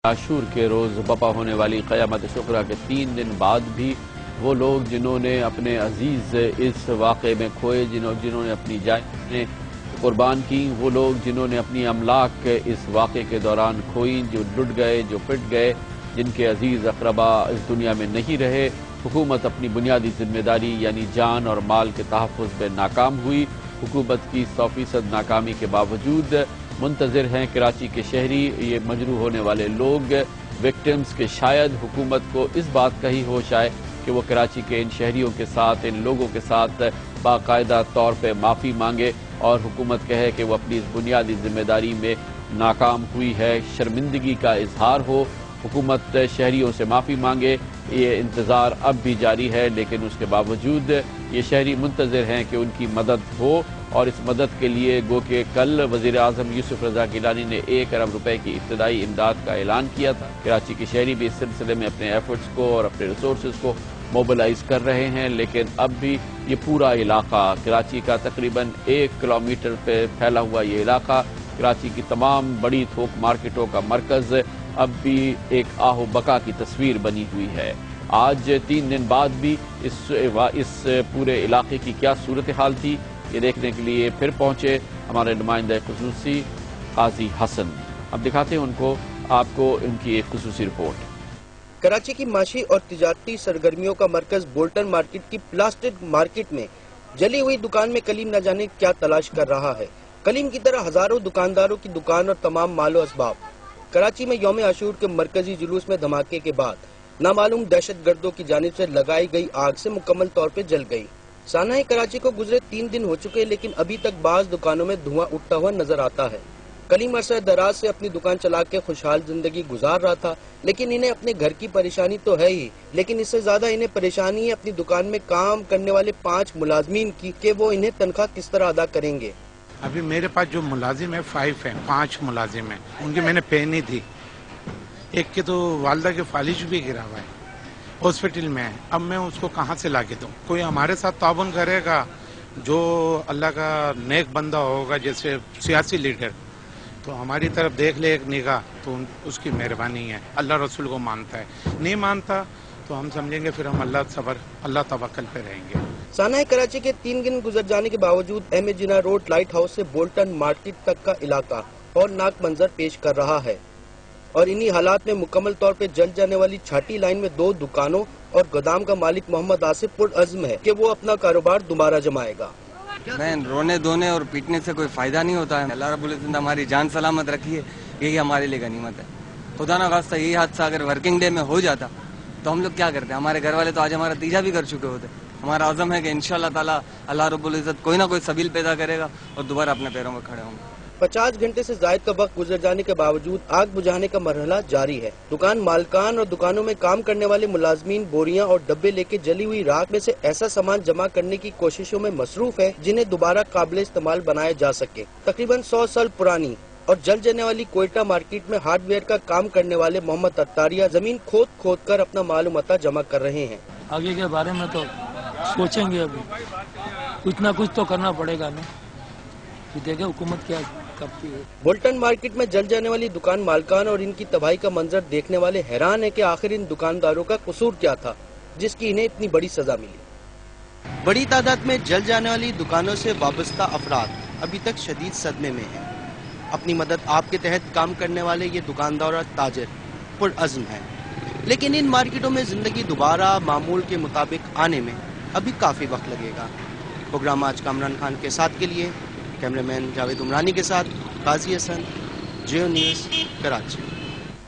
عاشور کے روز بپا ہونے والی قیامت صغریٰ کے 3 دن بعد بھی وہ لوگ جنہوں نے اپنے عزیز اس واقعے میں کھوئے، جنہوں نے اپنی جانیں قربان کی، وہ لوگ جنہوں نے اپنی املاک اس واقعے کے دوران کھوئیں، جو لٹ گئے، جو پٹ گئے، جن کے عزیز اقربا اس دنیا میں نہیں رہے، حکومت اپنی بنیادی ذمہ داری یعنی جان اور مال کے تحفظ میں ناکام ہوئی۔ حکومت کی 100% ناکامی کے باوجود منتظر ہیں کراچی کے شہری، یہ مجروح ہونے والے لوگ، وکٹمز، کے شاید حکومت کو اس بات کا ہی ہوش آئے کہ وہ کراچی کے ان شہریوں کے ساتھ، ان لوگوں کے ساتھ باقاعدہ طور پہ معافی مانگے اور حکومت کہے کہ وہ اپنی اس بنیادی ذمہ داری میں ناکام ہوئی ہے، شرمندگی کا اظہار ہو، حکومت شہریوں سے معافی مانگے۔ یہ انتظار اب بھی جاری ہے، لیکن اس کے باوجود یہ شہری منتظر ہیں کہ ان کی مدد ہو، اور اس مدد کے لیے گو کہ کل وزیر اعظم یوسف رضا گیلانی نے 1 ارب روپے کی ابتدائی امداد کا اعلان کیا تھا۔ کراچی کے شہری بھی اس سلسلے میں اپنے ایفرٹس کو اور اپنے ریسورسز کو موبلائز کر رہے ہیں، لیکن اب بھی یہ پورا علاقہ، کراچی کا تقریباً 1 کلومیٹر پہ پھیلا ہوا یہ علاقہ، کراچی کی تمام بڑی تھوک مارکیٹوں کا مرکز، اب بھی ایک آہ و بکا کی تصویر بنی ہوئی ہے۔ آج 3 دن بعد بھی اس پورے علاقے کی کیا صورتحال تھی، یہ دیکھنے کے لیے پھر پہنچے ہمارے نمائندہ خصوصی قاضی حسن۔ اب دکھاتے ہیں آپ کو ان کی ایک خصوصی رپورٹ۔ کراچی کی معاشی اور تجارتی سرگرمیوں کا مرکز بولٹن مارکیٹ کی پلاسٹک مارکیٹ میں جلی ہوئی دکان میں کلیم نہ جانے کیا تلاش کر رہا ہے۔ کلیم کی طرح ہزاروں دکانداروں کی دکان اور تمام مال و اسباب کراچی میں یوم عاشور کے مرکزی جلوس میں دھماکے کے بعد نامعلوم دہشت گردوں کی جانب سے لگائی گئی آگ سے مکمل طور پہ جل گئی۔ سانحہ کراچی کو گزرے 3 دن ہو چکے، لیکن ابھی تک بعض دکانوں میں دھواں اٹھتا ہوا نظر آتا ہے۔ کلیم عرصہ دراز سے اپنی دکان چلا کے خوشحال زندگی گزار رہا تھا، لیکن انہیں اپنے گھر کی پریشانی تو ہے ہی، لیکن اس سے زیادہ انہیں پریشانی ہے اپنی دکان میں کام کرنے والے 5 ملازمین کی کہ وہ انہیں تنخواہ کس طرح ادا کریں گے۔ ابھی میرے پاس جو ملازم ہے 5 ملازم ہیں، ان کی میں نے پے نہیں تھی۔ ایک کے تو والدہ کے فالج بھی گرا ہوا ہے، ہاسپٹل میں ہے، اب میں اس کو کہاں سے لا کے دوں؟ کوئی ہمارے ساتھ تعاون کرے گا جو اللہ کا نیک بندہ ہوگا، جیسے سیاسی لیڈر، تو ہماری طرف دیکھ لے ایک نگاہ، تو اس کی مہربانی ہے، اللہ رسول کو مانتا ہے، نہیں مانتا تو ہم سمجھیں گے پھر ہم اللہ توکل پہ رہیں گے۔ سانحہ کراچی کے 3 دن گزر جانے کے باوجود احمد جناح روڈ لائٹ ہاؤس سے بولٹن مارکیٹ تک کا علاقہ ہولناک منظر پیش کر رہا ہے، اور انہی حالات میں مکمل طور پہ جل جانے والی چھاٹی لائن میں 2 دکانوں اور گودام کا مالک محمد آصف پرعزم ہے کہ وہ اپنا کاروبار دوبارہ جمائے گا۔ میں رونے دھونے اور پیٹنے سے کوئی فائدہ نہیں ہوتا ہے، اللہ رب العزت ہماری جان سلامت رکھی ہے، یہی ہمارے لیے غنیمت ہے۔ خدا نہ خواستہ یہی حادثہ اگر ورکنگ ڈے میں ہو جاتا تو ہم لوگ کیا کرتے؟ ہمارے گھر والے تو آج ہمارا تیجا بھی کر چکے ہوتے۔ ہمارا عزم ہے کہ انشاءاللہ تعالی اللہ رب العزت کوئی نہ کوئی سبیل پیدا کرے گا اور دوبارہ اپنے پیروں میں کھڑے ہوں گے۔ 50 گھنٹے سے زائد کا وقت گزر جانے کے باوجود آگ بجھانے کا مرحلہ جاری ہے۔ دکان مالکان اور دکانوں میں کام کرنے والے ملازمین بوریاں اور ڈبے لے کے جلی ہوئی راکھ میں سے ایسا سامان جمع کرنے کی کوششوں میں مصروف ہے جنہیں دوبارہ قابل استعمال بنایا جا سکے۔ تقریباً 100 سال پرانی اور جل جانے والی کوئٹہ مارکیٹ میں ہارڈ ویئر کا کام کرنے والے محمد اتاریہ زمین کھود کر اپنا مال و متاع جمع کر رہے ہیں۔ آگے کے بارے میں تو سوچیں گے، ابھی کچھ نہ کچھ تو کرنا پڑے گا نا، دیکھیں حکومت کیا کرتی ہے۔ بولٹن مارکیٹ میں جل جانے والی دکان مالکان اور ان کی تباہی کا منظر دیکھنے والے حیران ہیں کہ آخر ان دکانداروں کا قصور کیا تھا جس کی انہیں اتنی بڑی سزا ملی۔ بڑی تعداد میں جل جانے والی دکانوں سے وابستہ افراد ابھی تک شدید صدمے میں ہیں۔ اپنی مدد آپ کے تحت کام کرنے والے یہ دکاندار اور تاجر پرعزم ہیں، لیکن ان مارکیٹوں میں زندگی دوبارہ معمول کے مطابق آنے میں ابھی کافی وقت لگے گا۔ پروگرام آج کامران خان کے ساتھ کے لیے کیمرہ مین جاوید عمرانی کے ساتھ قاضی حسن، جیو نیوز، کراچی۔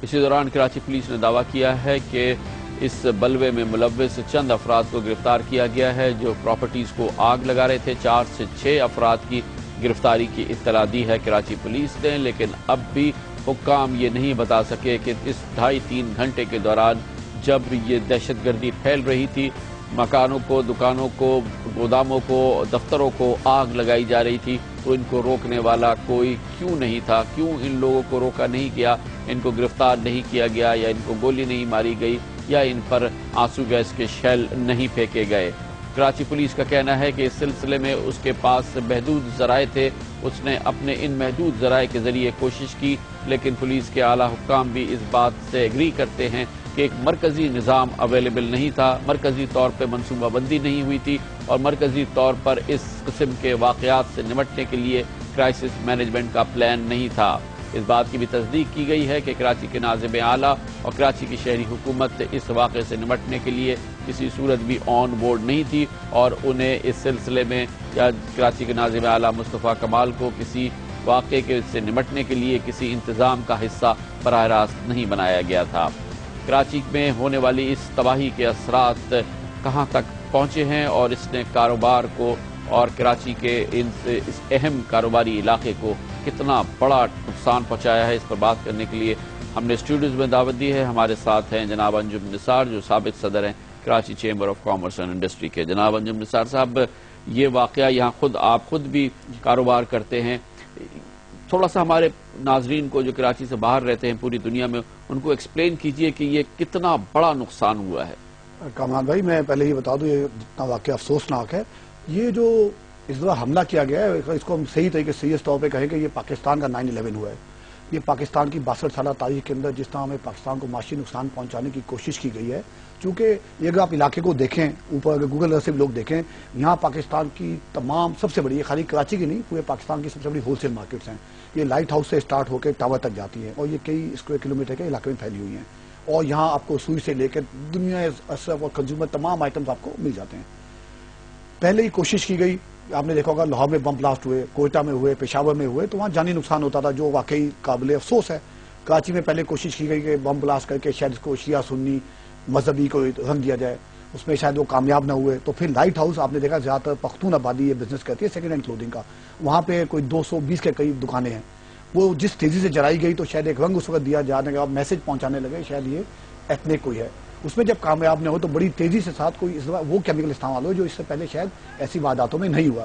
اسی دوران کراچی پولیس نے دعویٰ کیا ہے کہ اس بلوے میں ملوث چند افراد کو گرفتار کیا گیا ہے جو پراپرٹیز کو آگ لگا رہے تھے۔ 4 سے 6 افراد کی گرفتاری کی اطلاع دی ہے کراچی پولیس نے، لیکن اب بھی حکام یہ نہیں بتا سکے کہ اس 2.5-3 گھنٹے کے دوران جب یہ دہشت گردی پھیل رہی تھی، مکانوں کو، دکانوں کو، گوداموں کو، دفتروں کو آگ لگائی جا رہی تھی، تو ان کو روکنے والا کوئی کیوں نہیں تھا؟ کیوں ان لوگوں کو روکا نہیں گیا، ان کو گرفتار نہیں کیا گیا، یا ان کو گولی نہیں ماری گئی، یا ان پر آنسو گیس کے شیل نہیں پھینکے گئے؟ کراچی پولیس کا کہنا ہے کہ اس سلسلے میں اس کے پاس محدود ذرائع تھے. اس نے اپنے ان محدود ذرائع کے ذریعے کوشش کی, لیکن پولیس کے اعلیٰ حکام بھی اس بات سے ایگری کرتے ہیں کہ ایک مرکزی نظام اویلیبل نہیں تھا, مرکزی طور پہ منصوبہ بندی نہیں ہوئی تھی, اور مرکزی طور پر اس قسم کے واقعات سے نمٹنے کے لیے کرائسس مینجمنٹ کا پلان نہیں تھا. اس بات کی بھی تصدیق کی گئی ہے کہ کراچی کے ناظم اعلیٰ اور کراچی کی شہری حکومت اس واقعے سے نمٹنے کے لیے کسی صورت بھی آن بورڈ نہیں تھی, اور انہیں اس سلسلے میں یا کراچی کے ناظم اعلیٰ مصطفیٰ کمال کو کسی واقعے کے سے نمٹنے کے لیے کسی انتظام کا حصہ براہ راست نہیں بنایا گیا تھا. کراچی میں ہونے والی اس تباہی کے اثرات کہاں تک پہنچے ہیں اور اس نے کاروبار کو اور کراچی کے اس اہم کاروباری علاقے کو کتنا بڑا نقصان پہنچایا ہے, اس پر بات کرنے کے لیے ہم نے اسٹوڈیوز میں دعوت دی ہے. ہمارے ساتھ ہیں جناب انجم نثار, جو سابق صدر ہیں Karachi chamber of commerce and industry کے. جناب انجم نثار صاحب, یہ واقعہ یہاں آپ خود بھی کاروبار کرتے ہیں, تھوڑا سا ہمارے ناظرین کو جو کراچی سے باہر رہتے ہیں پوری دنیا میں, ان کو ایکسپلین کیجئے کہ یہ کتنا بڑا نقصان ہوا ہے. کامران بھائی, میں پہلے ہی بتا دوں یہ جتنا واقعہ افسوسناک ہے. یہ جو اس دفعہ حملہ کیا گیا ہے, اس کو ہم صحیح طریقے سے سیریس طور پہ کہیں کہ یہ پاکستان کا 9/11 ہوا ہے. یہ پاکستان کی 62 سالہ تاریخ کے اندر جس طرح ہمیں پاکستان کو معاشی نقصان پہنچانے کی کوشش کی گئی ہے, چونکہ یہ اگر آپ علاقے کو دیکھیں اوپر, اگر گوگل ارتھ سے بھی لوگ دیکھیں, یہاں پاکستان کی تمام سب سے بڑی, یہ خالی کراچی کی نہیں پورے پاکستان کی سب سے بڑی ہول سیل مارکیٹس ہیں. یہ لائٹ ہاؤس سے سٹارٹ ہو کے ٹاور تک جاتی ہیں, اور یہ کئی اسکوائر کلومیٹر کے علاقے میں پھیلی ہوئی ہیں, اور یہاں آپ کو سوئی سے لے کے دنیا اشرف اور کنزیومر تمام آئٹمز آپ کو مل جاتے ہیں. پہلے ہی کوشش کی گئی, آپ نے دیکھا ہوگا لاہور میں بم بلاسٹ ہوئے, کوئٹہ میں ہوئے, پشاور میں ہوئے, تو وہاں جانی نقصان ہوتا تھا جو واقعی قابل افسوس ہے. کراچی میں پہلے کوشش کی گئی کہ بم بلاسٹ کر کے شاید اس کو شیعہ سنی مذہبی کو رنگ دیا جائے, اس میں شاید وہ کامیاب نہ ہوئے. تو پھر لائٹ ہاؤس آپ نے دیکھا, زیادہ تر پختون آبادی یہ بزنس کرتی ہے سیکنڈ ہینڈ کلودنگ کا, وہاں پہ کوئی 220 کے قریب دکانیں ہیں. وہ جس تیزی سے جلائی گئی تو شاید ایک رنگ اس وقت دیا جانے کا, میسج پہنچانے لگے شاید یہ ایتھنک کوئی ہے. اس میں جب کامیاب نہ ہو تو بڑی تیزی سے ساتھ کوئی وہ کیمیکل استعمال ہو جو اس سے پہلے شاید ایسی وارداتوں میں نہیں ہوا.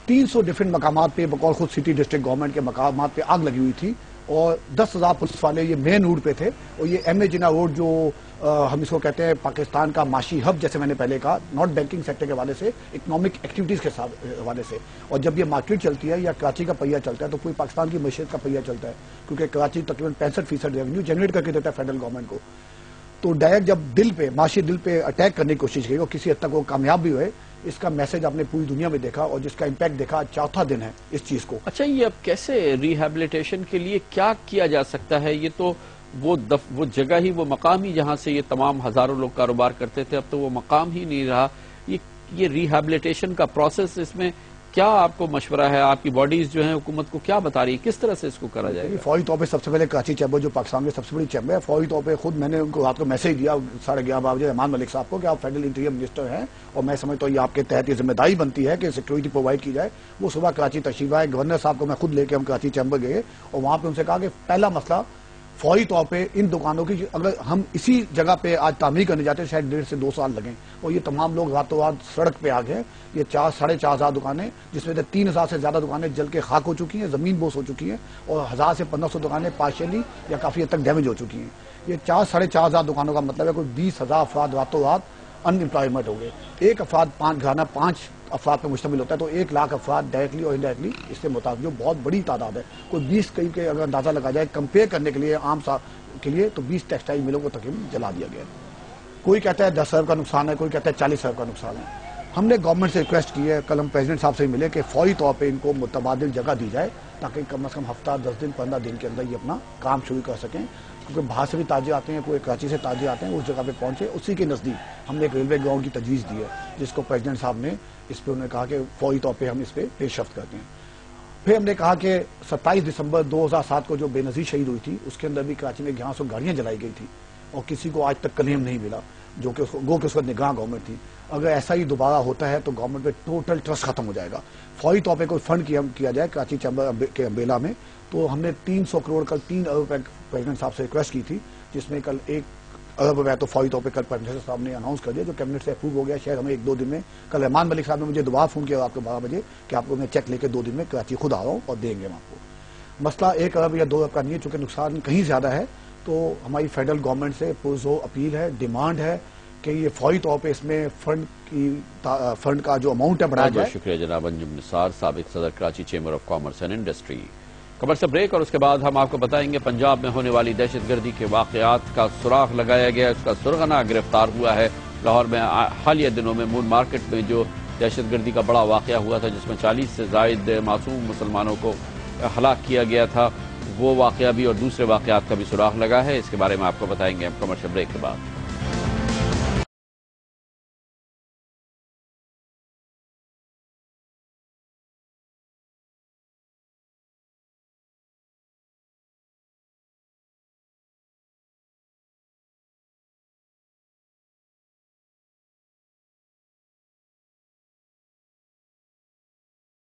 300 ڈفرینٹ مقامات پہ بقول خود سٹی ڈسٹرکٹ گورنمنٹ کے مقامات پہ آگ لگی ہوئی تھی, اور 10,000 پولیس والے یہ مین روڈ پہ تھے. اور یہ ایم اے جناح روڈ جو ہم اس کو کہتے ہیں پاکستان کا معاشی ہب, جیسے میں نے پہلے کہا, ناٹ بینکنگ سیکٹر کے حوالے سے, اکنامک ایکٹیویٹیز کے حوالے سے. اور جب یہ مارکیٹ چلتی ہے یا کراچی کا پہیہ چلتا ہے تو پوری پاکستان کی معیشت کا پہیہ چلتا ہے, کیونکہ کراچی تقریباً 65% ریونیو جنریٹ کر کے دیتا ہے فیڈرل گورنمنٹ کو. تو ڈائریکٹ جب دل پہ, معاشی دل پہ اٹیک کرنے کی کوشش کی اور کسی حد تک وہ کامیاب بھی ہوئے, اس کا میسج آپ نے پوری دنیا میں دیکھا, اور جس کا امپیکٹ دیکھا, چوتھا دن ہے اس چیز کو. اچھا, یہ اب کیسے ریہیبلیٹیشن کے لیے کیا کیا جا سکتا ہے؟ یہ تو وہ جگہ ہی, وہ مقام ہی جہاں سے یہ تمام ہزاروں لوگ کاروبار کرتے تھے, اب تو وہ مقام ہی نہیں رہا. یہ ریہیبلیٹیشن کا پروسیس, اس میں کیا آپ کو مشورہ ہے؟ آپ کی باڈیز جو ہیں حکومت کو کیا بتا رہی ہے, کس طرح سے اس کو کرا جائے گا؟ فوری طور پہ سب سے پہلے کراچی چیمبر جو پاکستان کی سب سے بڑی چیمبر ہے, فوری طور پہ خود میں نے ان کو رات کو میسج دیا 11:30 بجے رحمان ملک صاحب کو کہ آپ فیڈرل انٹیریئر منسٹر ہیں, اور میں سمجھتا ہوں یہ آپ کے تحت یہ ذمہ داری بنتی ہے کہ سیکورٹی پرووائڈ کی جائے. وہ صبح کراچی تشریف آئے, گورنر صاحب کو میں خود لے کے ہم کراچی چیمبر گئے, اور وہاں پہ ان سے کہا کہ پہلا مسئلہ فوری طور پہ ان دکانوں کی, اگر ہم اسی جگہ پہ آج تعمیر کرنے جاتے ہیں شاید 1.5 سے 2 سال لگیں, اور یہ تمام لوگ راتوں رات سڑک پہ آ گئے. یہ 4,500 دکانیں, جس میں سے 3,000 سے زیادہ دکانیں جل کے خاک ہو چکی ہیں, زمین بوس ہو چکی ہیں, اور 1,000 سے 1,500 دکانیں پارشلی یا کافی حد تک ڈیمیج ہو چکی ہیں. یہ 4,500 دکانوں کا مطلب ہے کوئی 20,000 افراد راتوں رات ان امپلائمنٹ ہو گئے. ایک افراد 5 افراد پہ مشتمل ہوتا ہے, تو 1 لاکھ افراد ڈائریکٹلی اور انڈائریکٹلی اس سے متاثر, جو بہت بڑی تعداد ہے. کوئی 20 قریب کے اگر اندازہ لگا جائے کمپیئر کرنے کے لیے عام کے لیے, تو 20 ٹیکسٹائل ملوں کو تقریباً جلا دیا گیا. کوئی کہتا ہے 10 ارب کا نقصان ہے, کوئی کہتا ہے 40 ارب کا نقصان ہے. ہم نے گورنمنٹ سے ریکویسٹ کی ہے, کل ہم پریزیڈنٹ صاحب سے ملے, کہ فوری طور پہ ان کو متبادل جگہ دی جائے تاکہ کم از کم ہفتہ 10 دن 15 دن کے اندر یہ اپنا کام شروع کر سکیں. کیونکہ باہر سے بھی تاجر آتے ہیں, کوئی کراچی سے تاجر آتے ہیں, اس جگہ پہ پہنچے, اسی کے نزدیک ہم نے ایک ریلوے گراؤنڈ کی تجویز دی ہے, جس کو پریزیڈنٹ صاحب نے اس پہ انہوں نے کہا کہ فوری طور پہ ہم اس پہ پیش رفت کرتے ہیں. پھر ہم نے کہا کہ 27 دسمبر 2007 کو جو بے نظیر شہید ہوئی تھی, اس کے اندر بھی کراچی میں 1100 گاڑیاں جلائی گئی تھی, اور کسی کو آج تک کلیم نہیں ملا, جو کہ اس وقت نگراں گورنمنٹ تھی. اگر ایسا ہی دوبارہ ہوتا ہے تو گورنمنٹ پہ ٹوٹل ٹرسٹ ختم ہو جائے گا. فوری طور پہ کوئی فنڈ کیا جائے کراچی چیمبر کے امبریلا میں. تو ہم نے 300 کروڑ کل 3 ارب روپے پریزیڈنٹ صاحب سے ریکویسٹ کی تھی, جس میں کل 1 ارب روپے تو فوری طور پہ کل پریزیڈنٹ صاحب نے اناؤنس کر دیا, جو کیبنٹ سے اپروو ہو گیا. شاید ہمیں 1-2 دن میں, کل رحمان ملک صاحب نے مجھے دوبارہ فون کیا رات کو 12 بجے کہ آپ کو میں چیک لے کے 2 دن میں کراچی خود آ رہا ہوں اور دیں گے ہم آپ کو. مسئلہ 1 ارب یا 2 ارب کا نہیں ہے, چونکہ نقصان کہیں زیادہ ہے. تو ہماری فیڈرل گورنمنٹ سے پرزور اپیل ہے, ڈیمانڈ ہے کہ یہ فوری طور پہ اس میں فنڈ کا جو اماؤنٹ ہے بڑھایا بہت جائے. بہت شکریہ جناب انجم نثار، سابق صدر Karachi chamber of commerce and industry. خبر سے بریک اور اس کے بعد ہم آپ کو بتائیں گے پنجاب میں ہونے والی دہشت گردی کے واقعات کا سراغ لگایا گیا، اس کا سرغنہ گرفتار ہوا ہے. لاہور میں حالیہ دنوں میں مون مارکیٹ میں جو دہشت گردی کا بڑا واقعہ ہوا تھا جس میں 40 سے زائد معصوم مسلمانوں کو ہلاک کیا گیا تھا، وہ واقعہ بھی اور دوسرے واقعات کا بھی سراغ لگا ہے. اس کے بارے میں آپ کو بتائیں گے ہم کمرشل بریک کے بعد.